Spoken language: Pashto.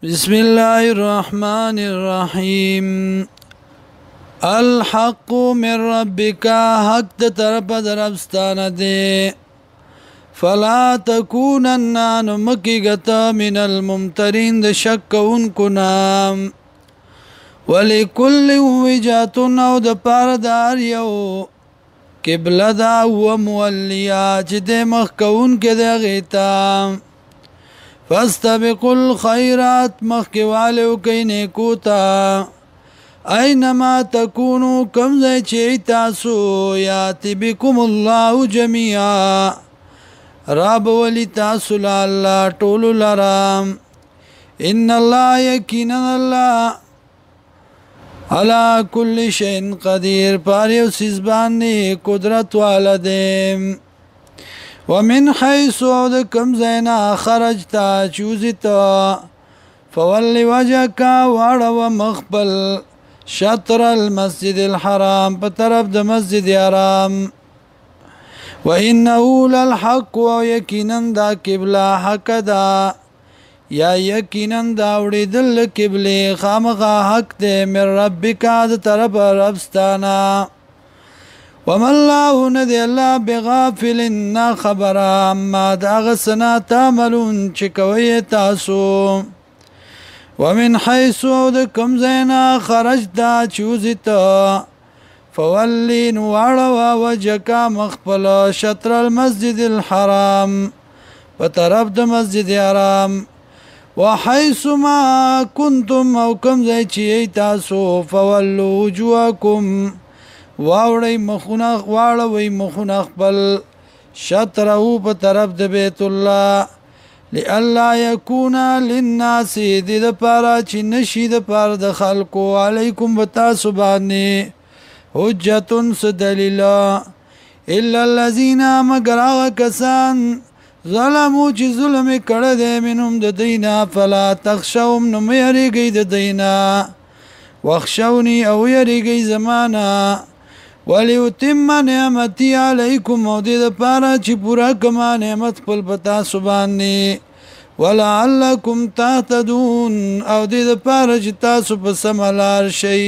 بسم الله الرحمن الرحيم الحق من ربك حق طرف دربستان دے فلا تكونن نمکیگت من الممترین د شک انکو نام ولکل وجهت او د پار دار یو قبله دا و مولیا چې د مخکون کې د غیتا فاستبقوا الخيرات مخکوالو کئی نیکوتا اینما تکونو کم زی چی تاسو یاتی بکم اللہ جميعا راب ولی تاسو لاللہ طولو لرام ان اللہ یقینا اللہ علا کل شئن قدیر پاریو سزبانی قدرت والدیم ومن حيث كم زينا خرجت چوزت فولي وجهك وعلو مخبل شطر المسجد الحرام بطرف د مسجد الحرام وإنه للحق ويكينا دا قبلة حق دا يا يكينا دا وريدل قبلة خامغا حق دي من ربك دا طرف ربستانا وما الله ندي الله بغافل نا خبر اما دا غسنا تعملون چکوی تاسو ومن حيث ودكم زينا خرجتا چوزتا فولين وعلوا وجهك مخبل شطر المسجد الحرام وطرف د مسجد الحرام وحيث ما كنتم او كم زي چي تاسو فولوا وجوهكم واوڑی مخونخ واڑوی مخونخ بل شطرہو پا طرف د بیت اللہ لئلا یکونا للناس دی دا پارا چی نشی دا پار دا خلقو علیکم بتاسو بانی حجتن سدلیلا الا اللذین مگر آغا کسان ظلمو چی ظلم کردے منم دا دینا فلا تخشوم نم یری گئی دا دینا وخشونی او یری گئی زمانا وليتم نعمتي عليكم او دې د پاره چې پورا کما نعمت خپل پتا سبحانه ولعلكم تهتدون او دې د پاره چې تاسو په سم لار شئ